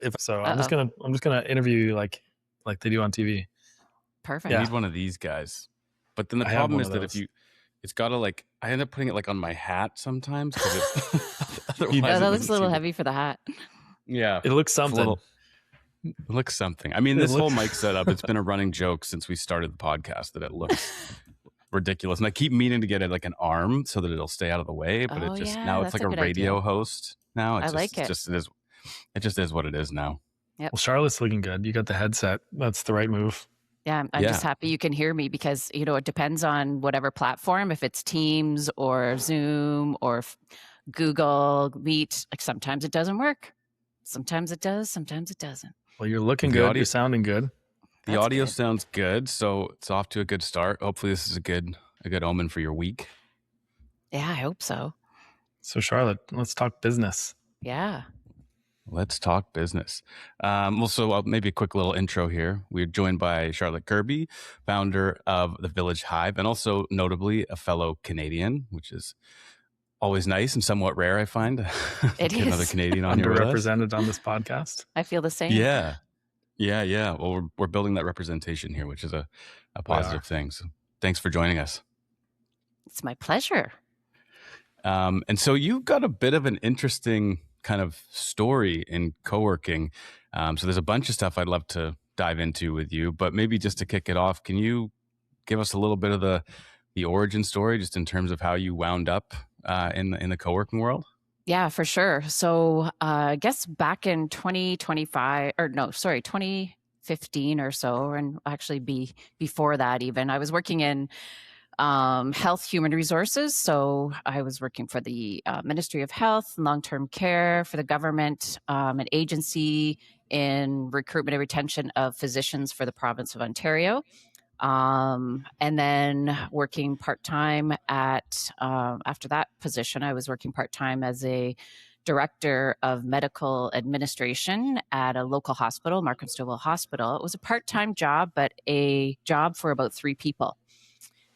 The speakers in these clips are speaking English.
If so, Uh-oh. I'm just gonna interview you like they do on TV. Perfect. I Yeah. need one of these guys. But then the I have problem one is of that if those. it's gotta like, I end up putting it like on my hat sometimes because it, You- otherwise Oh, it that looks doesn't a little seem to. heavy for the hat. Yeah, It looks it's a something. little. It looks something. I mean, It this whole looks- mic setup, it's been a running joke since we started the podcast that it looks ridiculous. And I keep meaning to get it like an arm so that it'll stay out of the way, but Oh, it just, yeah, now it's that's like a a good radio idea. host now. I like it. It just is what it is now. Yep. Well, Charlotte's looking good. You got the headset. That's the right move. Yeah, I'm just Yeah. happy you can hear me because, it depends on whatever platform, if it's Teams or Zoom or Google Meet, like sometimes it doesn't work. Sometimes it does, sometimes it doesn't. Well, you're looking The good. audio- You're sounding good. The That's audio good. sounds good, so it's off to a good start. Hopefully this is a good omen for your week. Yeah, I hope so. So, Charlotte, let's talk business. Yeah. Let's talk business. So maybe a quick little intro here. We're joined by Charlotte Kirby, founder of the Village Hive, and also notably a fellow Canadian, which is always nice and somewhat rare, I find. It Get another is. Canadian on here with us. Underrepresented on this podcast. I feel the same. Yeah. Well, we're building that representation here, which is a positive thing. So thanks for joining us. It's my pleasure. And so you've got a bit of an interesting kind of story in co-working. So there's a bunch of stuff I'd love to dive into with you, but maybe just to kick it off, can you give us a little bit of the origin story, just in terms of how you wound up in the co-working world? Yeah, for sure. So I guess back in 2015 or so, and actually before that even, I was working in health human resources. So I was working for the Ministry of Health and Long-Term Care for the government, an agency in recruitment and retention of physicians for the province of Ontario. And then working part-time after that position, I was working part-time as a director of medical administration at a local hospital, Markham Hospital. It was a part-time job, but a job for about 3 people.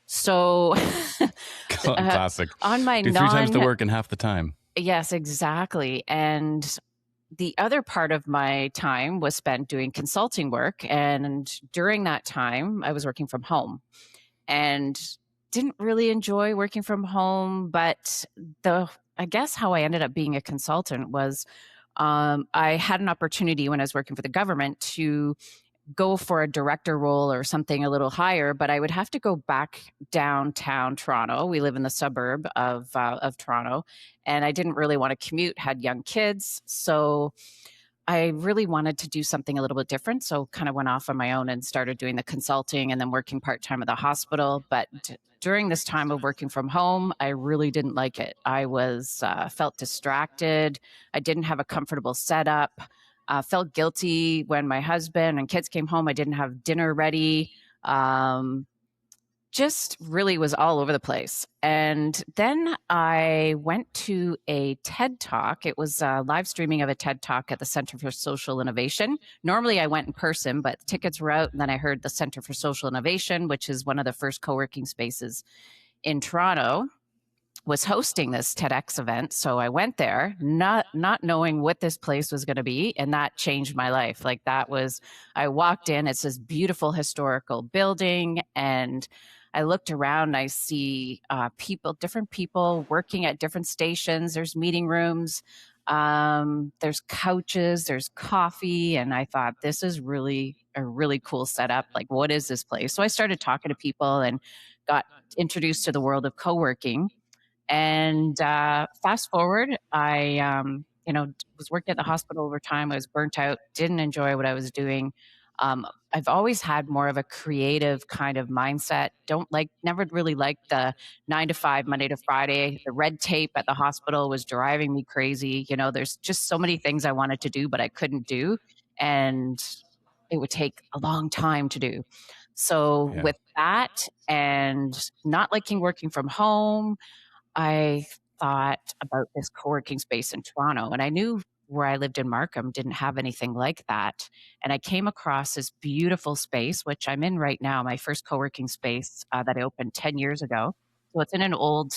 So Classic. On my Do 3 times the work in half the time. Yes, exactly. And the other part of my time was spent doing consulting work. And during that time, I was working from home and didn't really enjoy working from home. But I guess how I ended up being a consultant was I had an opportunity when I was working for the government to go for a director role or something a little higher, but I would have to go back downtown Toronto. We live in the suburb of Toronto, and I didn't really want to commute, had young kids. So I really wanted to do something a little bit different. So kind of went off on my own and started doing the consulting and then working part-time at the hospital. But during this time of working from home, I really didn't like it. I felt distracted. I didn't have a comfortable setup. Felt guilty when my husband and kids came home. I didn't have dinner ready. Just really was all over the place. And then I went to a TED Talk. It was live streaming of a TED Talk at the Center for Social Innovation. Normally I went in person, but the tickets were out. And then I heard the Center for Social Innovation, which is one of the first co-working spaces in Toronto, was hosting this TEDx event. So I went there, not knowing what this place was going to be. And that changed my life. I walked in, it's this beautiful historical building. And I looked around, I see different people working at different stations. There's meeting rooms, there's couches, there's coffee. And I thought, this is really a really cool setup. Like, what is this place? So I started talking to people and got introduced to the world of co-working. And fast forward, I was working at the hospital over time. I was burnt out, didn't enjoy what I was doing. I've always had more of a creative kind of mindset. Never really liked the 9 to 5, Monday to Friday. The red tape at the hospital was driving me crazy. There's just so many things I wanted to do, but I couldn't do. And it would take a long time to do. So with that and not liking working from home, I thought about this co-working space in Toronto, and I knew where I lived in Markham didn't have anything like that. And I came across this beautiful space, which I'm in right now, my first co-working space that I opened 10 years ago. So it's in an old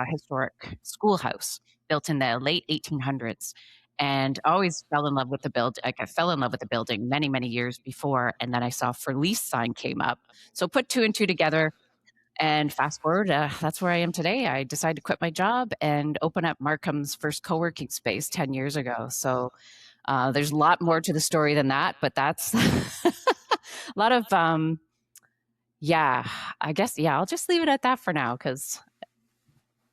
historic schoolhouse built in the late 1800s. and always fell in love with the building. Like I fell in love with the building many, many years before. And then I saw for lease sign came up. So put two and two together, and fast forward, that's where I am today. I decided to quit my job and open up Markham's first co-working space 10 years ago. So there's a lot more to the story than that, but that's a lot of, I guess, I'll just leave it at that for now because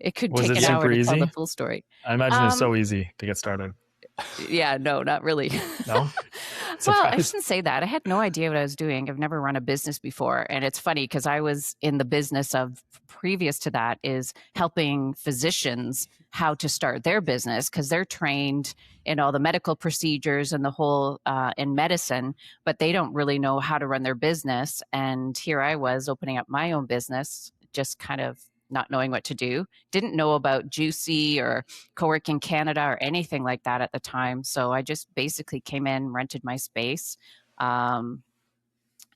it could Was take it an hour super to tell the easy? full story. I imagine it's so easy to get started. Yeah, no, not really. No? Well, I shouldn't say that. I had no idea what I was doing. I've never run a business before. And it's funny because I was in the business of previous to that is helping physicians how to start their business because they're trained in all the medical procedures and the whole in medicine, but they don't really know how to run their business. And here I was opening up my own business, just kind of not knowing what to do. Didn't know about Juicy or Coworking Canada or anything like that at the time. So I just basically came in, rented my space, had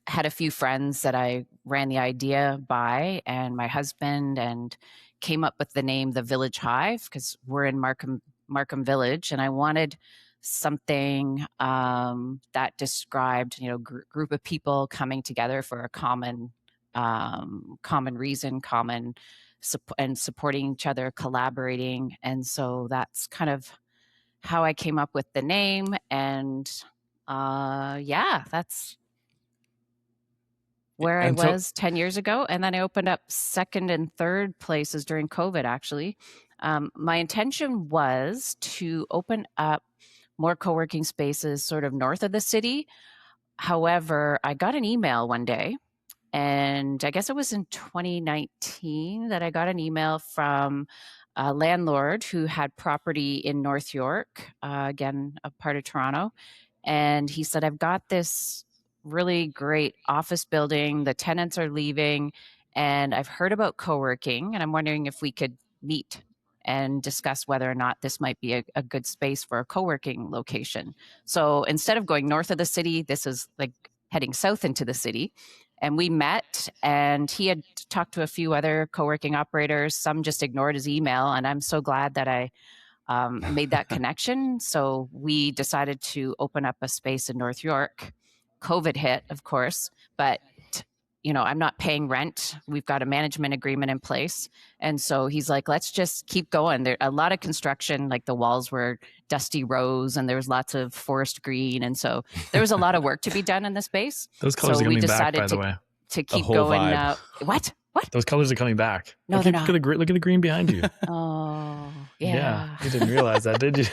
a few friends that I ran the idea by and my husband, and came up with the name the Village Hive because we're in Markham Village, and I wanted something that described, group of people coming together for a common reason, and supporting each other, collaborating. And so that's kind of how I came up with the name. And that's where I was 10 years ago. And then I opened up second and third places during COVID, actually. My intention was to open up more co-working spaces sort of north of the city. However, I got an email one day, and I guess it was in 2019 that I got an email from a landlord who had property in North York, again, a part of Toronto. And he said, I've got this really great office building. The tenants are leaving, and I've heard about co-working, and I'm wondering if we could meet and discuss whether or not this might be a good space for a co-working location. So instead of going north of the city, this is like heading south into the city. And we met, and he had talked to a few other co-working operators. Some just ignored his email, and I'm so glad that I made that connection. So we decided to open up a space in North York. COVID hit, of course, but I'm not paying rent. We've got a management agreement in place. And so he's like, let's just keep going. There a lot of construction, like the walls were dusty rose and there was lots of forest green. And so there was a lot of work to be done in the space. Those colors are coming back, by the way. To keep going. What? Those colors are coming back. No, they're not. Look at the green behind you. Oh, yeah. You didn't realize that, did you?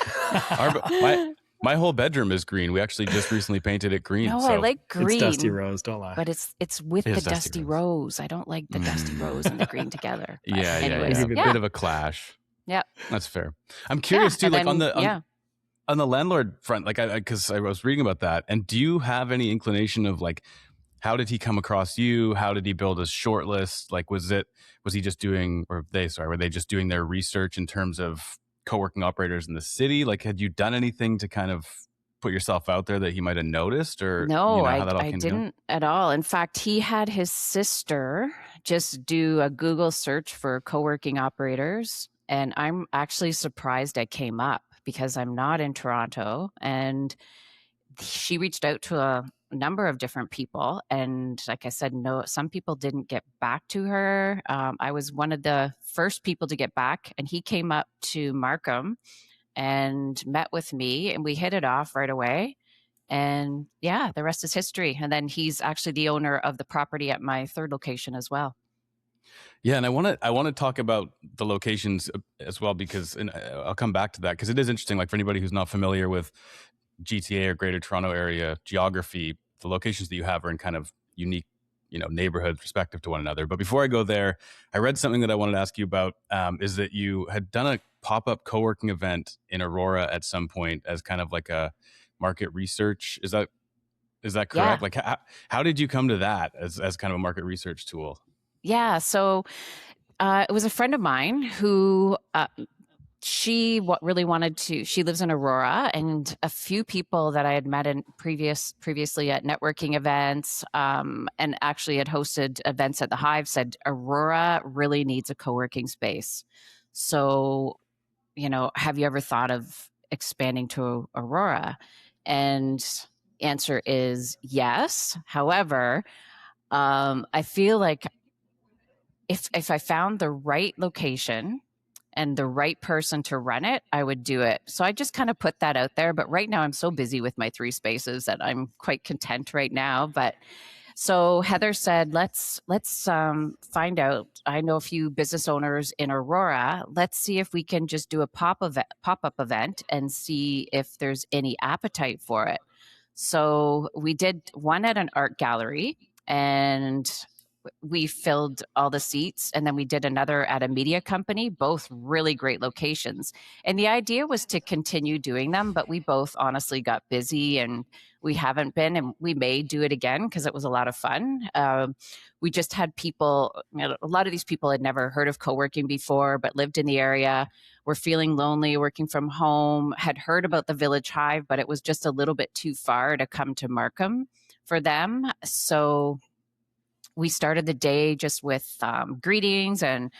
My whole bedroom is green. We actually just recently painted it green. No, I like green. It's dusty rose, don't lie. But it's with the dusty rose. I don't like the dusty rose and the green together. But yeah. anyways, A bit of a clash. Yeah. That's fair. I'm curious too, like then, on the landlord front, like because I was reading about that. And do you have any inclination of like, how did he come across you? How did he build his short list? Like, were they just doing their research in terms of co-working operators in the city? Like, had you done anything to kind of put yourself out there that he might have noticed? Or no, I didn't at all. In fact, he had his sister just do a Google search for co-working operators. And I'm actually surprised I came up because I'm not in Toronto. And she reached out to a number of different people. And like I said, no, some people didn't get back to her. I was one of the first people to get back, and he came up to Markham and met with me, and we hit it off right away. And the rest is history. And then he's actually the owner of the property at my third location as well. Yeah, and I want to talk about the locations as well, because I'll come back to that, because it is interesting. Like, for anybody who's not familiar with GTA or Greater Toronto Area geography, the locations that you have are in kind of unique, neighborhoods respective to one another. But before I go there, I read something that I wanted to ask you about, is that you had done a pop-up co-working event in Aurora at some point as kind of like a market research. Is that correct? Yeah. Like, how did you come to that as kind of a market research tool? Yeah. So it was a friend of mine who she lives in Aurora, and a few people that I had met previously at networking events, and actually had hosted events at the Hive, said Aurora really needs a co-working space. So, have you ever thought of expanding to Aurora? And answer is yes. However, I feel like if I found the right location and the right person to run it, I would do it. So I just kind of put that out there. But right now I'm so busy with my 3 spaces that I'm quite content right now. But so Heather said, let's find out. I know a few business owners in Aurora. Let's see if we can just do a pop-up event and see if there's any appetite for it. So we did one at an art gallery, and we filled all the seats, and then we did another at a media company, both really great locations. And the idea was to continue doing them, but we both honestly got busy and we haven't been, and we may do it again because it was a lot of fun. We just had people, a lot of these people had never heard of co-working before, but lived in the area, were feeling lonely, working from home, had heard about the Village Hive, but it was just a little bit too far to come to Markham for them. So we started the day just with greetings and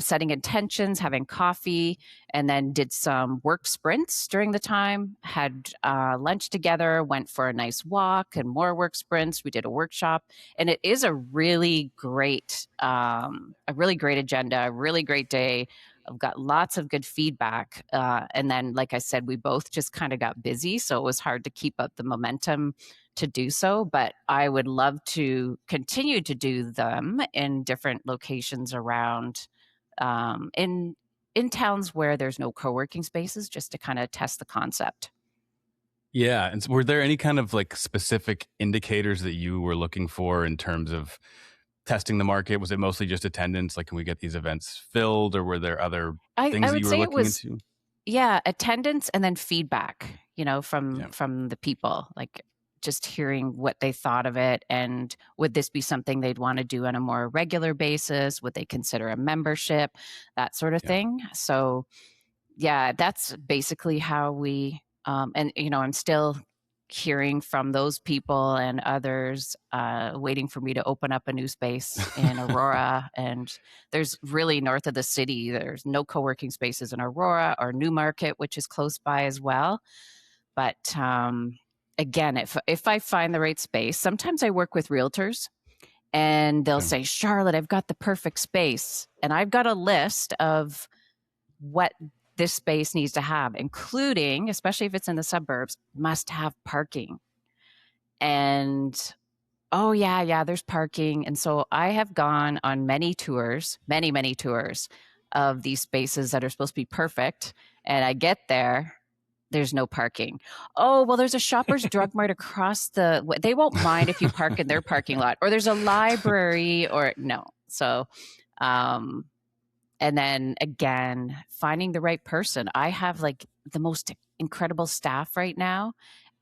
setting intentions, having coffee, and then did some work sprints during the time, had lunch together, went for a nice walk and more work sprints. We did a workshop, and it is a really great agenda, a really great day. I've got lots of good feedback. And then, like I said, we both just kind of got busy, so it was hard to keep up the momentum to do so, but I would love to continue to do them in different locations around in towns where there's no co-working spaces, just to kind of test the concept. Yeah. And so were there any kind of like specific indicators that you were looking for in terms of testing the market? Was it mostly just attendance? Like, can we get these events filled, or were there other things that you were looking into? Yeah, attendance and then feedback, from the people, like just hearing what they thought of it, and would this be something they'd want to do on a more regular basis? Would they consider a membership, that sort of thing? So yeah, that's basically how we, and I'm still hearing from those people and others, waiting for me to open up a new space in Aurora. And there's really north of the city, there's no co-working spaces in Aurora or Newmarket, which is close by as well. But again, if I find the right space, sometimes I work with realtors and they'll say, Charlotte, I've got the perfect space. And I've got a list of what this space needs to have, including, especially if it's in the suburbs, must have parking. And oh yeah, there's parking. And so I have gone on many tours, many tours of these spaces that are supposed to be perfect. And I get there's no parking. Oh, well, there's a Shoppers Drug Mart across they won't mind if you park in their parking lot, or there's a library, or no. So, and then again, finding the right person. I have like the most incredible staff right now.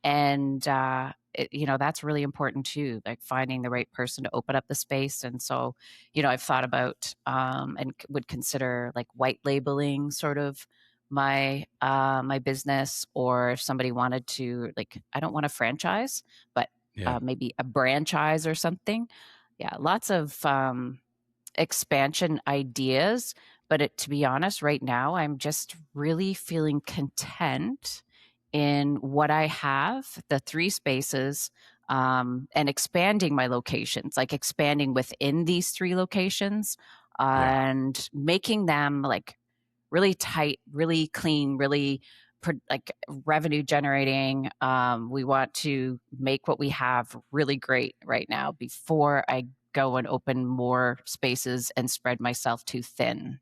And, that's really important too, like finding the right person to open up the space. And so, I've thought about, and would consider like white labeling sort of my business, or if somebody wanted to, like, I don't want a franchise, but maybe a franchise or something. Yeah, lots of expansion ideas. But to be honest, right now, I'm just really feeling content in what I have, the 3 spaces, and expanding my locations, like expanding within these 3 locations, and making them like really tight, really clean, really like revenue generating. We want to make what we have really great right now before I go and open more spaces and spread myself too thin.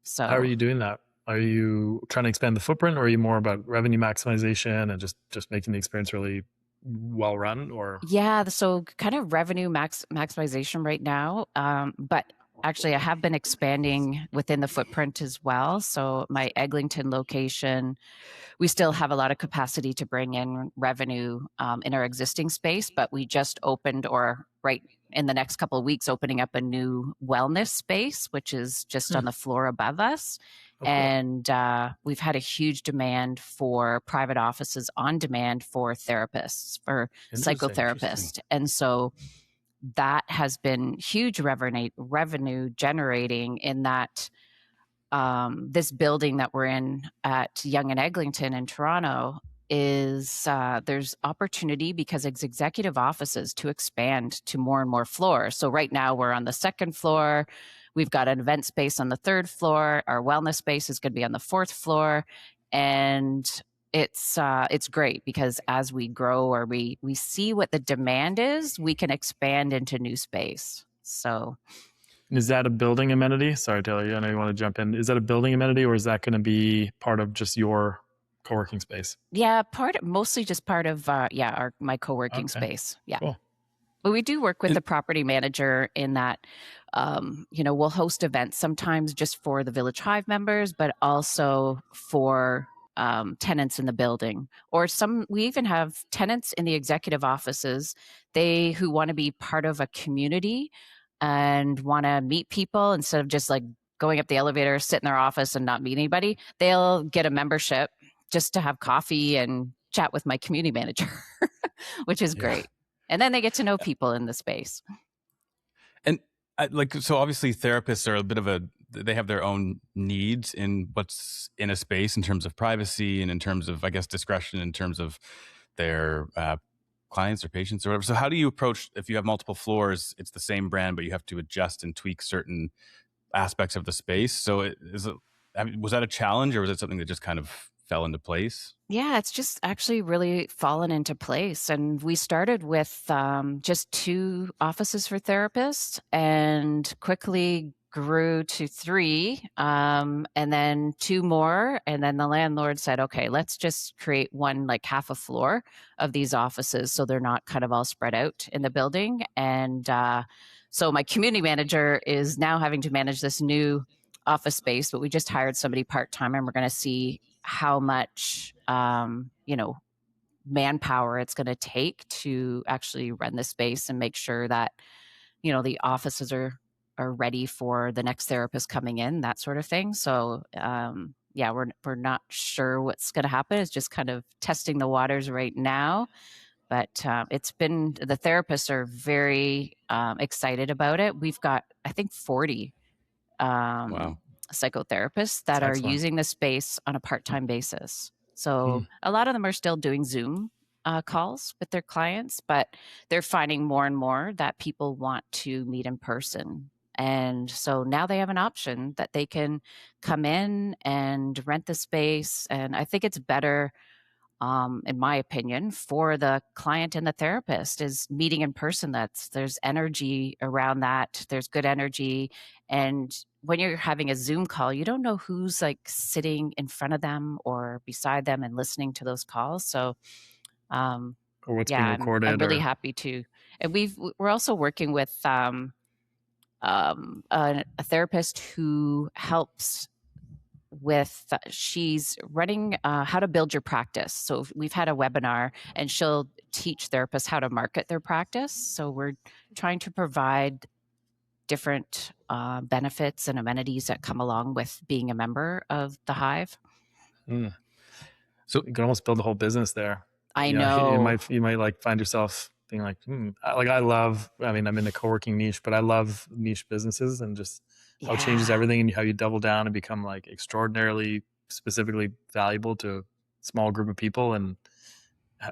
So how are you doing that? Are you trying to expand the footprint, or are you more about revenue maximization and just making the experience really well run? Or yeah, so kind of revenue maximization right now. But actually, I have been expanding within the footprint as well. So my Eglinton location, we still have a lot of capacity to bring in revenue in our existing space, but we just opened, or right in the next couple of weeks, opening up a new wellness space, which is just on the floor above us. Oh, cool. And we've had a huge demand for private offices on demand for therapists, for psychotherapists. And so that has been huge revenue generating, in that this building that we're in at Yonge and Eglinton in Toronto is there's opportunity because it's executive offices to expand to more and more floors. So right now we're on the second floor. We've got an event space on the third floor. Our wellness space is going to be on the fourth floor. And it's great because as we grow or we see what the demand is, we can expand into new space. So Is that a building amenity? Sorry, Taylor, I know you want to jump in. Is that a building amenity, or is that going to be part of just your co-working space? yeah, mostly just part of my co-working space. Yeah. Cool. But we do work with the property manager in that, we'll host events sometimes just for the Village Hive members, but also for tenants in the building. Or we even have tenants in the executive offices, who want to be part of a community and want to meet people instead of just like going up the elevator, sit in their office and not meet anybody. They'll get a membership just to have coffee and chat with my community manager, which is great. And then they get to know people in the space. And so obviously therapists are a bit of they have their own needs in what's in a space in terms of privacy and in terms of, I guess, discretion in terms of their clients or patients or whatever. So how do you approach, if you have multiple floors, it's the same brand, but you have to adjust and tweak certain aspects of the space. So was that a challenge, or was it something that just kind of fell into place? Yeah, it's just actually really fallen into place. And we started with just 2 offices for therapists and quickly grew to 3, and then 2 more. And then the landlord said, okay, let's just create one, like half a floor of these offices so they're not kind of all spread out in the building. And so my community manager is now having to manage this new office space, but we just hired somebody part-time, and we're going to see how much manpower it's going to take to actually run the space and make sure that the offices are ready for the next therapist coming in, that sort of thing. So we're not sure what's going to happen. It's just kind of testing the waters right now, but the therapists are very excited about it. We've got, I think, 40 Wow. psychotherapists that are using the space on a part-time basis. So a lot of them are still doing Zoom calls with their clients, but they're finding more and more that people want to meet in person. And so now they have an option that they can come in and rent the space. And I think it's better, in my opinion, for the client and the therapist is meeting in person. There's energy around that. There's good energy. And when you're having a Zoom call, you don't know who's like sitting in front of them or beside them and listening to those calls. So, or what's being recorded. I'm really happy to. And we're also working with a therapist who helps with she's running how to build your practice. So we've had a webinar, and she'll teach therapists how to market their practice. So we're trying to provide different benefits and amenities that come along with being a member of the Hive. So you can almost build a whole business there. I know. You might like find yourself being like, I'm in the co-working niche, but I love niche businesses and just how it changes everything, and how you double down and become like extraordinarily specifically valuable to a small group of people. And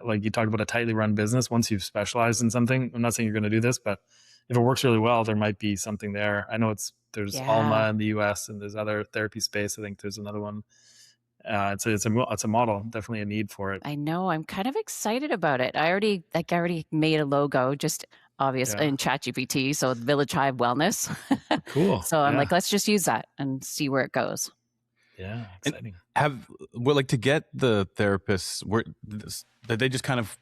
like you talked about a tightly run business, once you've specialized in something, I'm not saying you're going to do this, but if it works really well, there might be something there. I know there's Alma in the US, and there's other therapy space. I think there's another one. It's a model, definitely a need for it. I know. I'm kind of excited about it. I already made a logo, just obviously in ChatGPT. So Village Hive Wellness. Cool. So I'm like, let's just use that and see where it goes. Yeah, exciting. To get the therapists, did they just kind of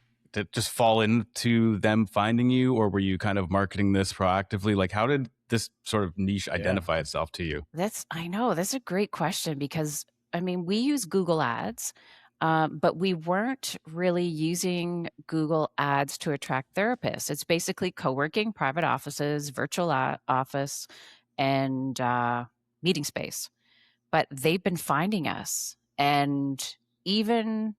just fall into them finding you, or were you kind of marketing this proactively? Like, how did this sort of niche identify itself to you? That's a great question, because we use Google Ads, but we weren't really using Google Ads to attract therapists. It's basically co-working, private offices, virtual office, and meeting space. But they've been finding us. And even,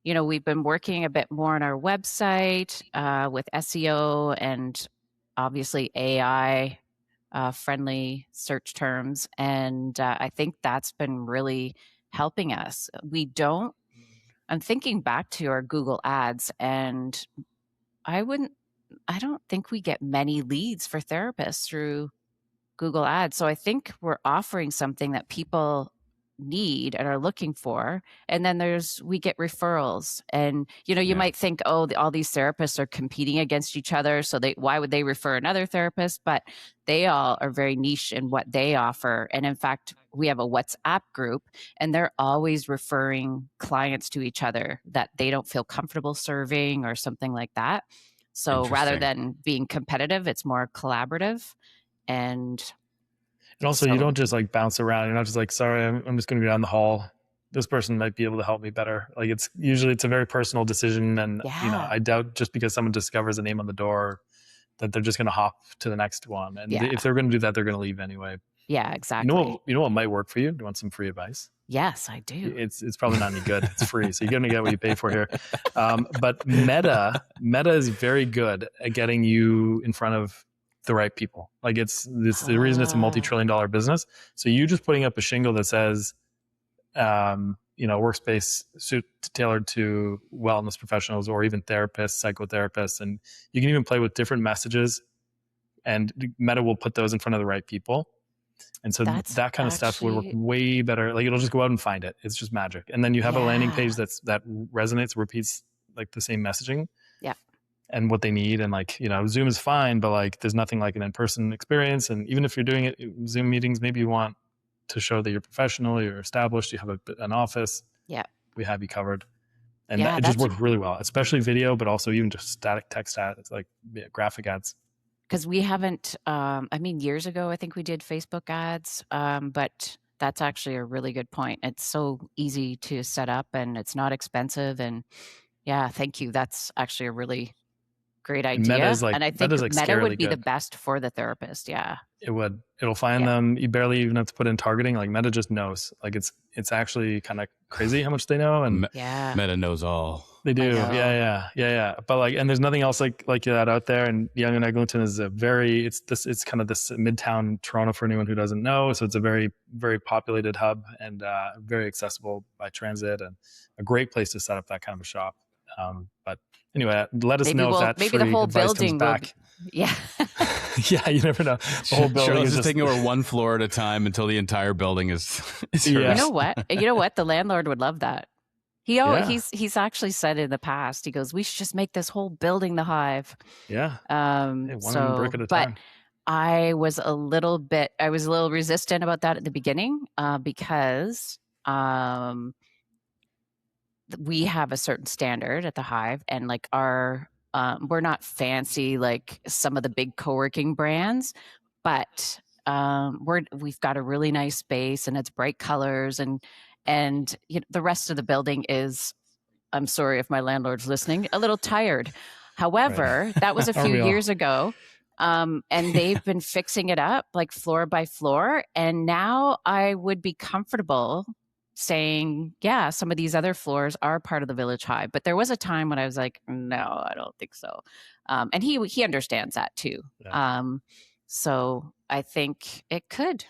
we've been working a bit more on our website with SEO and obviously AI friendly search terms. And I think that's been really helping us. I'm thinking back to our Google ads, and I don't think we get many leads for therapists through Google ads. So I think we're offering something that people need and are looking for. And then we get referrals, and you might think, oh, all these therapists are competing against each other, so why would they refer another therapist? But they all are very niche in what they offer. And in fact, we have a WhatsApp group, and they're always referring clients to each other that they don't feel comfortable serving or something like that. So rather than being competitive, it's more collaborative. And also, you don't just like bounce around. You're not just like, sorry, I'm just going to go down the hall. This person might be able to help me better. Like it's a very personal decision. And, I doubt just because someone discovers a name on the door that they're just going to hop to the next one. And if they're going to do that, they're going to leave anyway. Yeah, exactly. You know what might work for you? Do you want some free advice? Yes, I do. It's probably not any good. It's free. So you're going to get what you pay for here. But Meta is very good at getting you in front of the right people. Like the reason it's a multi-trillion-dollar business. So you just putting up a shingle that says, workspace tailored to wellness professionals or even therapists, psychotherapists, and you can even play with different messages, and Meta will put those in front of the right people. And so that kind of stuff would work way better. Like it'll just go out and find it. It's just magic. And then you have a landing page that resonates, repeats like the same messaging. Yeah. And what they need. And like, Zoom is fine, but like there's nothing like an in-person experience. And even if you're doing it Zoom meetings, maybe you want to show that you're professional, you're established, you have an office. Yeah. We have you covered. And it just works really well, especially video, but also even just static text ads, like graphic ads. Because we haven't, years ago, I think we did Facebook ads, but that's actually a really good point. It's so easy to set up and it's not expensive. And yeah, thank you. That's actually a really great idea. And I think Meta would be the best for the therapist. Yeah. It would. It'll find them. You barely even have to put in targeting. Like Meta just knows. Like it's actually kind of crazy how much they know. And Meta knows all. They do. Yeah. But like, and there's nothing else like that out there. And Yonge and Eglinton is it's kind of this midtown Toronto for anyone who doesn't know. So it's a very, very populated hub and very accessible by transit and a great place to set up that kind of a shop. But anyway, let us know if that free the whole advice building comes back. Yeah, you never know. The whole building is just taking over one floor at a time until the entire building is hers. You know what? The landlord would love that. He's actually said in the past, he goes, we should just make this whole building the Hive. Yeah. One brick at a time. But I was a little resistant about that at the beginning because we have a certain standard at the Hive, and like we're not fancy like some of the big co-working brands, but we've got a really nice space and it's bright colors and the rest of the building is, I'm sorry if my landlord's listening, a little tired. However, that was a few years ago. And they've been fixing it up like floor by floor. And now I would be comfortable saying, yeah, some of these other floors are part of the Village Hive. But there was a time when I was like, no, I don't think so. And he understands that too. Yeah. So I think it could.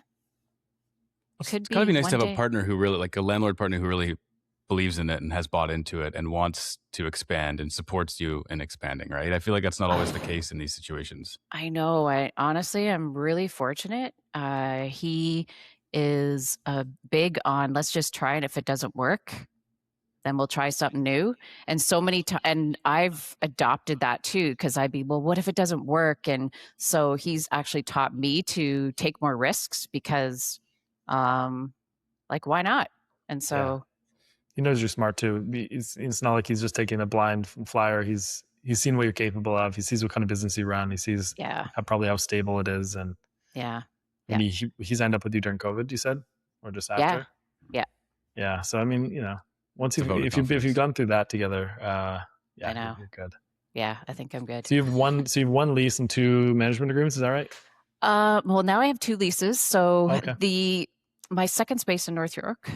It's gotta be nice to have a partner who really, like a landlord partner who really believes in it and has bought into it and wants to expand and supports you in expanding, right? I feel like that's not always the case in these situations. I know. I'm really fortunate. He is big on, let's just try it. If it doesn't work, then we'll try something new. And so many times, and I've adopted that too, because I'd be, well, what if it doesn't work? And so he's actually taught me to take more risks because like, why not? And so he knows you're smart too. It's not like he's just taking a blind flyer. He's seen what you're capable of. He sees what kind of business you run. He sees how stable it is. And he's ended up with you during COVID, you said, or just after? Yeah. So I mean, once if you've gone through that together, I know. You're good. Yeah, I think I'm good. So you've one lease and 2 management agreements. Is that right? Well, now I have 2 leases. So my second space in North York,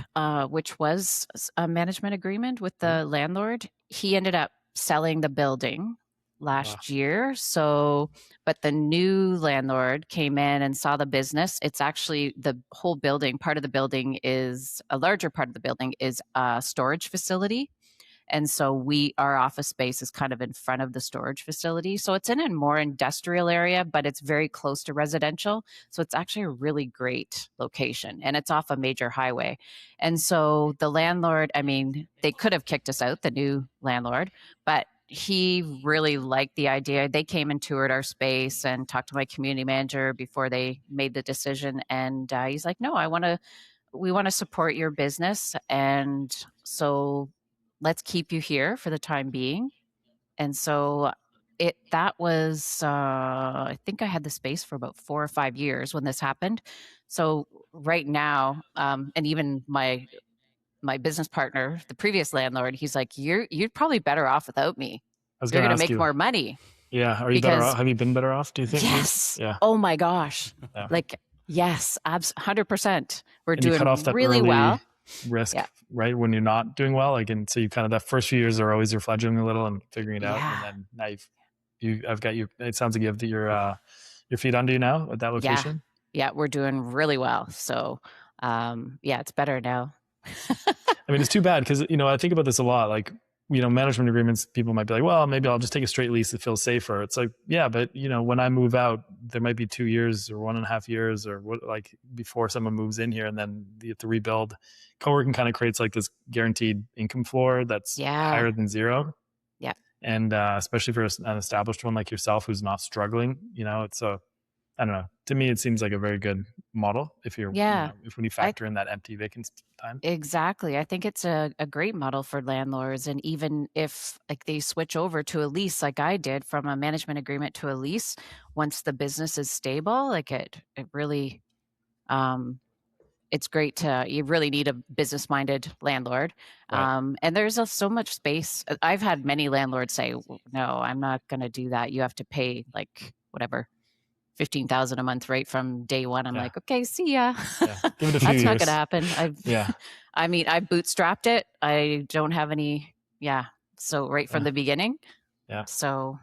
which was a management agreement with the landlord, he ended up selling the building last year. So, but the new landlord came in and saw the business. It's actually the whole building. Part of the building is a larger part of the building is a storage facility. And so our office space is kind of in front of the storage facility. So it's in a more industrial area, but it's very close to residential. So it's actually a really great location, and it's off a major highway. And so the landlord, I mean, they could have kicked us out, the new landlord, but he really liked the idea. They came and toured our space and talked to my community manager before they made the decision. And he's like, no, we want to support your business. And so let's keep you here for the time being. And so that was, I think I had the space for about 4 or 5 years when this happened. So right now, and even my business partner, the previous landlord, he's like, you're probably better off without me. You're going to make more money. Yeah. Are you better off? Have you been better off, do you think? Yes. Yeah. Oh my gosh. Yeah. Like, yes, 100%. We're and doing you cut off that really early well. Risk, right? When you're not doing well, like, and so you kind of, that first few years are always you're fledgling a little and figuring it out. And then now I've got you, it sounds like you have your feet under you now at that location. Yeah. We're doing really well. So, it's better now. I mean, it's too bad because, I think about this a lot. Like, management agreements, people might be like, well, maybe I'll just take a straight lease. It feels safer. It's like, yeah, but when I move out, there might be 2 years or 1.5 years or what, like before someone moves in here, and then you have to rebuild. Coworking kind of creates like this guaranteed income floor that's higher than zero. Yeah. And especially for an established one like yourself, who's not struggling, it's I don't know. To me, it seems like a very good model if you're, if when you factor in that empty vacant time. Exactly. I think it's a great model for landlords. And even if like they switch over to a lease, like I did from a management agreement to a lease, once the business is stable, like it really, it's great you really need a business-minded landlord. Right. And there's so much space. I've had many landlords say, no, I'm not going to do that. You have to pay like whatever, $15,000 a month right from day one. I'm like, okay, see ya. Give it a few That's years. not going to happen. I mean, I bootstrapped it. I don't have any. So right from the beginning. Yeah. So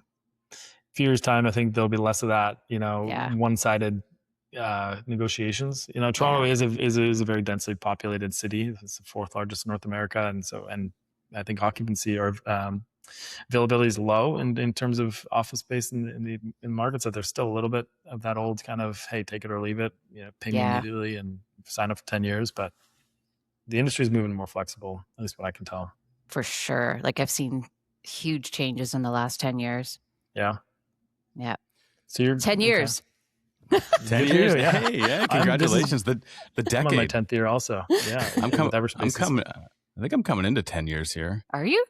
a few years time, I think there'll be less of that, one-sided negotiations. Toronto is a very densely populated city. It's the 4th largest in North America. And I think occupancy or availability is low in terms of office space in markets. That there's still a little bit of that old kind of, hey, take it or leave it, pay me immediately and sign up for 10 years. But the industry is moving more flexible, at least what I can tell. For sure. Like I've seen huge changes in the last 10 years. Yeah. So you're 10 years. 10 years. Hey, congratulations. The decade. I'm on my 10th year also. Yeah. I think I'm coming into 10 years here. Are you?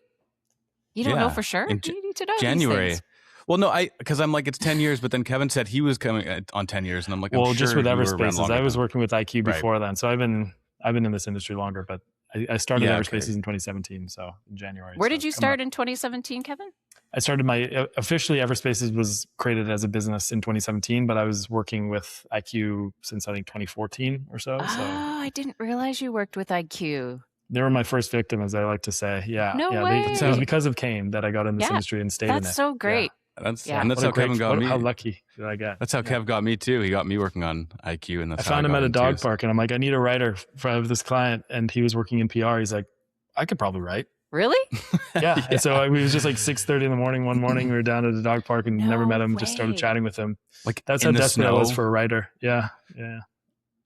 You don't know for sure? You need to know January. these things. Well, no, because I'm like, it's 10 years, but then Kevin said he was coming on 10 years. And I'm like, just with Everspaces. I was working with IQ before then. So I've been in this industry longer, but I started Everspaces in 2017. So in January. Where did you start in 2017, Kevin? I started officially Everspaces was created as a business in 2017, but I was working with IQ since I think 2014 or so. I didn't realize you worked with IQ. They were my first victim, as I like to say. Yeah. No way. It was because of Kane that I got in this industry and stayed in it. That's so great. And that's how Kevin got me. How lucky did I get? That's how Kev got me too. He got me working on IQ, and that's I found him at a dog park, and I'm like, I need a writer for this client, and he was working in PR. He's like, I could probably write. Really? Yeah. And so it was just like 6:30 in the morning. One morning, we were down at the dog park and never met him. Just started chatting with him. Like that's how desperate I was for a writer. Yeah.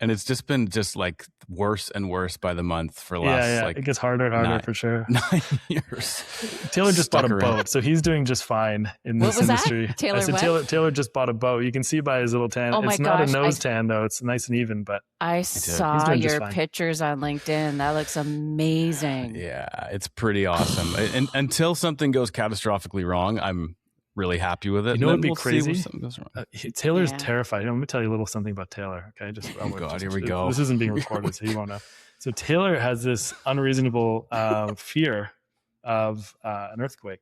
And it's just been like worse and worse by the month for the last like it gets harder and harder for sure. 9 years. Taylor just bought a boat, so he's doing just fine in this industry. That? Taylor just bought a boat. You can see by his little tan. Oh my it's not a nose tan though. It's nice and even, but I saw your pictures on LinkedIn. That looks amazing. Yeah, it's pretty awesome. And until something goes catastrophically wrong, I'm really happy with it. You know what'd be crazy? Taylor's terrified. Let me tell you a little something about Taylor. Okay, here we go. This isn't being recorded, so you won't know. So Taylor has this unreasonable fear of an earthquake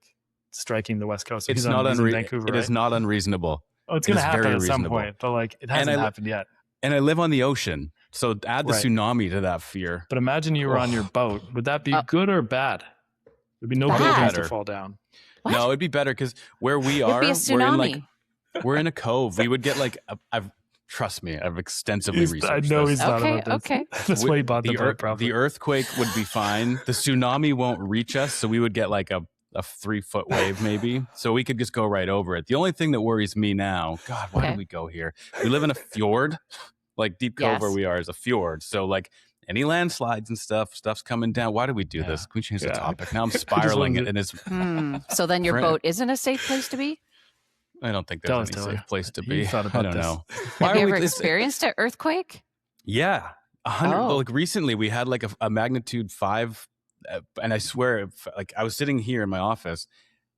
striking the West Coast. So it's not unreasonable. It is not unreasonable. Oh, it's going to happen at some point, but like it hasn't happened yet. And I live on the ocean, so add the tsunami to that fear. But imagine you were on your boat. Would that be good or bad? There'd be no buildings to fall down. What? No, it'd be better because where we It'd are, be a tsunami. we're in a cove. We would get like trust me, I've extensively researched I know this. he's not Okay, about this. okay. That's why he bought the boat property. The earthquake would be fine. The tsunami won't reach us, so we would get like a 3-foot wave maybe. So we could just go right over it. The only thing that worries me now, God, why did we go here? We live in a fjord, like Deep Cove where we are is a fjord. So like any landslides and stuff's coming down. Why did we do this? Can we change the topic? Now I'm spiraling and it's So then your boat isn't a safe place to be? I don't think there's any safe place to be. I don't know. Have you ever experienced an earthquake? Yeah. 100. Like recently we had like a magnitude 5 and I swear like I was sitting here in my office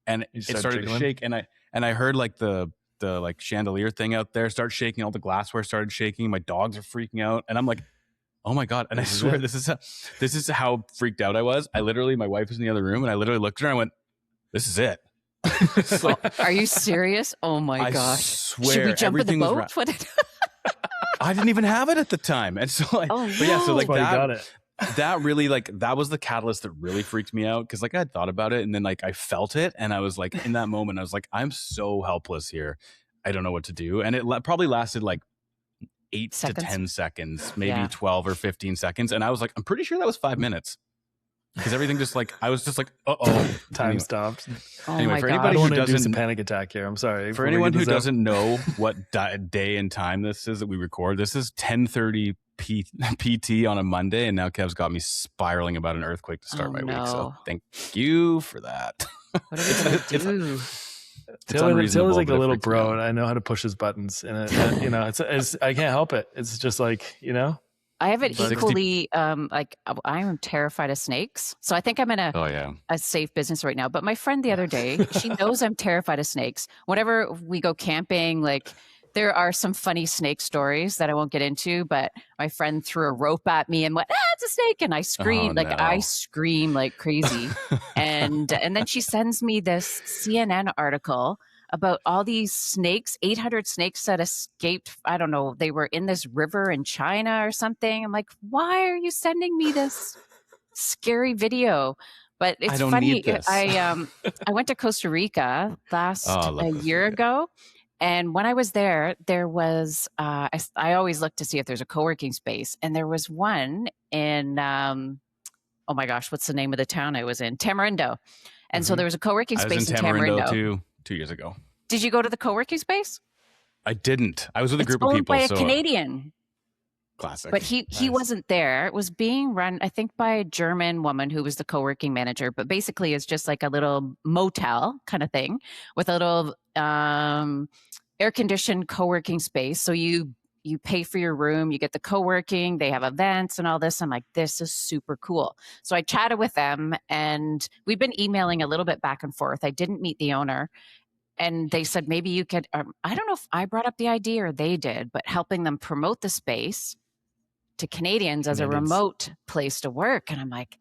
and it started to shake and I heard like the like chandelier thing out there start shaking, all the glassware started shaking, my dogs are freaking out and I'm like, oh my God. And I swear this is how freaked out I was. I literally, my wife was in the other room and I literally looked at her and I went, this is it. Are you serious? Oh my gosh. Swear, should we jump in the boat? I didn't even have it at the time. And so like, but yeah, so like that really like, that was the catalyst that really freaked me out. Cause like I had thought about it and then like I felt it and I was like, in that moment, I was like, I'm so helpless here. I don't know what to do. And it probably lasted like 8 to 10 seconds, maybe 12 or 15 seconds. And I was like, I'm pretty sure that was 5 minutes. Because everything just like, I was just like, time stopped. Oh anyway, my for gosh. anybody who doesn't, induce a panic attack here. I'm sorry. For anyone who doesn't know what day and time this is that we record, this is 10:30 PT on a Monday, and now Kev's got me spiraling about an earthquake to start my week. So thank you for that. What are we gonna do? Taylor is like a little bro, and I know how to push his buttons, and you know, it's I can't help it. It's just like, you know. I have it equally, like I am terrified of snakes. So I think I'm in a safe business right now. But my friend the other day, she knows I'm terrified of snakes. Whenever we go camping, like there are some funny snake stories that I won't get into, but my friend threw a rope at me and went, it's a snake. And I screamed, I scream like crazy. and then she sends me this CNN article about all these snakes, 800 snakes that escaped. I don't know. They were in this river in China or something. I'm like, why are you sending me this scary video? But it's funny. I went to Costa Rica a year ago. And when I was there, there was, I always look to see if there's a co-working space. And there was one in, oh my gosh, what's the name of the town I was in? Tamarindo. And so there was a co-working space in Tamarindo. 2 years ago. Did you go to the co-working space? I didn't. I was with a group of owned people. By a Canadian. Classic. But he wasn't there. It was being run, I think, by a German woman who was the co-working manager. But basically, it's just like a little motel kind of thing with a little air-conditioned co-working space. So you pay for your room, you get the co-working, they have events and all this. I'm like, this is super cool. So I chatted with them and we've been emailing a little bit back and forth. I didn't meet the owner. And they said, maybe you could, I don't know if I brought up the idea or they did, but helping them promote the space to Canadians as a remote place to work. And I'm like,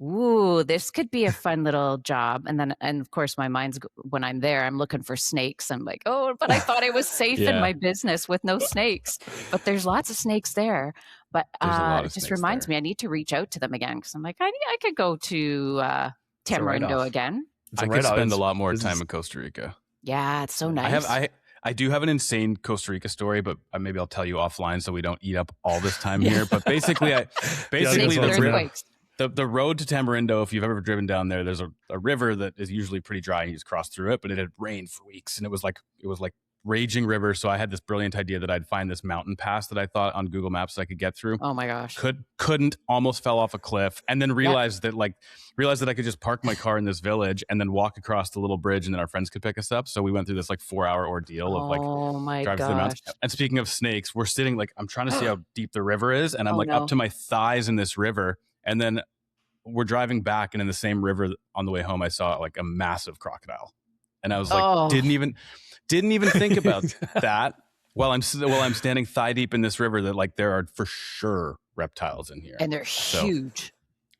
ooh, this could be a fun little job. And of course, my mind's, when I'm there, I'm looking for snakes. I'm like, oh, but I thought I was safe in my business with no snakes. But there's lots of snakes there. But it just reminds me, I need to reach out to them again. Because I'm like, I could go to Tamarindo again. I could spend a lot more time in Costa Rica. Yeah, it's so nice. I do have an insane Costa Rica story, but maybe I'll tell you offline so we don't eat up all this time here. But basically, the road to Tamarindo, if you've ever driven down there, there's a river that is usually pretty dry and you just cross through it, but it had rained for weeks and it was like raging river. So I had this brilliant idea that I'd find this mountain pass that I thought on Google Maps I could get through. Oh my gosh. Couldn't, almost fell off a cliff, and then realized that I could just park my car in this village and then walk across the little bridge and then our friends could pick us up. So we went through this 4-hour ordeal of driving through the mountains. And speaking of snakes, we're sitting I'm trying to see how deep the river is. And I'm up to my thighs in this river. And then we're driving back, and in the same river on the way home, I saw a massive crocodile. And I was like, didn't even think about that while I'm standing thigh deep in this river that there are for sure reptiles in here. And they're huge.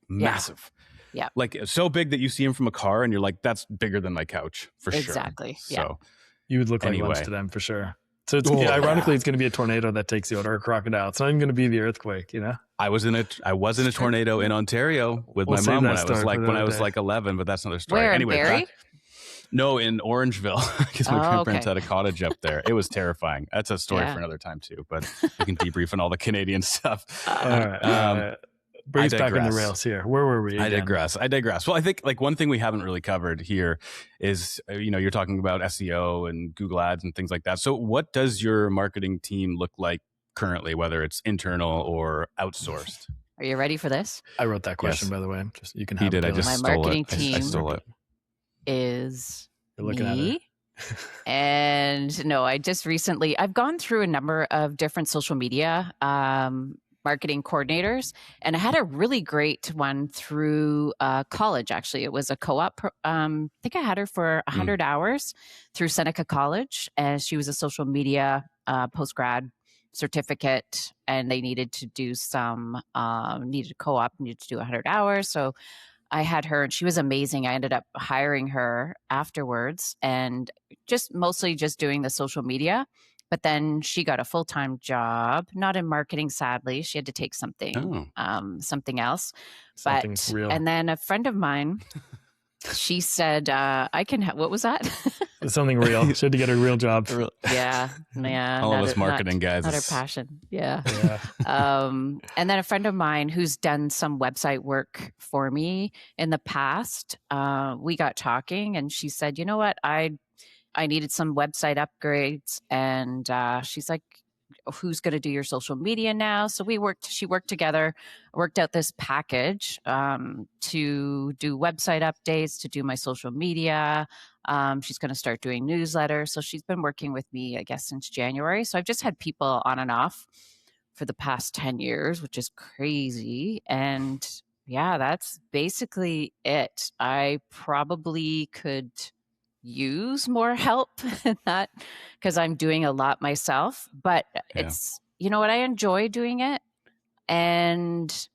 Massive. Yeah. So big that you see them from a car and you're like, that's bigger than my couch for sure. Exactly. So you would look like lunch to them for sure. So it's ironically, it's going to be a tornado that takes you out, or a crocodile. It's not even going to be the earthquake, you know? I was in a tornado in Ontario with my mom when I was 11, but that's another story. Where, anyway, Barrie? No, in Orangeville, because my Oh, grandparents okay. had a cottage up there. It was terrifying. That's a story Yeah. for another time too, but we can debrief on all the Canadian stuff. All right. Bring us back on the rails here. Where were we again? I digress. Well, I think like one thing we haven't really covered here is, you're talking about SEO and Google Ads and things like that. So what does your marketing team look like currently, whether it's internal or outsourced? Are you ready for this? I wrote that question, by the way. Just you can have He did. I just My stole marketing it. team I stole it. Is You're looking me. at it. And no, I've gone through a number of different social media marketing coordinators, and I had a really great one through college. Actually, it was a co-op. I think I had her for 100 hours through Seneca College, and she was a social media post-grad certificate, and they needed to do needed a co-op, needed to do 100 hours. So I had her, and she was amazing. I ended up hiring her afterwards, and mostly just doing the social media. But then she got a full-time job, not in marketing, sadly. She had to take something else. Something real. And then a friend of mine, she said, "I can." What was that? It's something real. She had to get a real job. Yeah. All of us marketing guys. Not her passion. Yeah. Yeah. And then a friend of mine who's done some website work for me in the past, we got talking, and she said, "You know what? I needed some website upgrades," and she's like, "Who's going to do your social media now?" So she worked together, worked out this package to do website updates, to do my social media. She's going to start doing newsletters. So she's been working with me, I guess, since January. So I've just had people on and off for the past 10 years, which is crazy. And yeah, that's basically it. I probably could use more help in that because I'm doing a lot myself, but it's, you know what, I enjoy doing it, and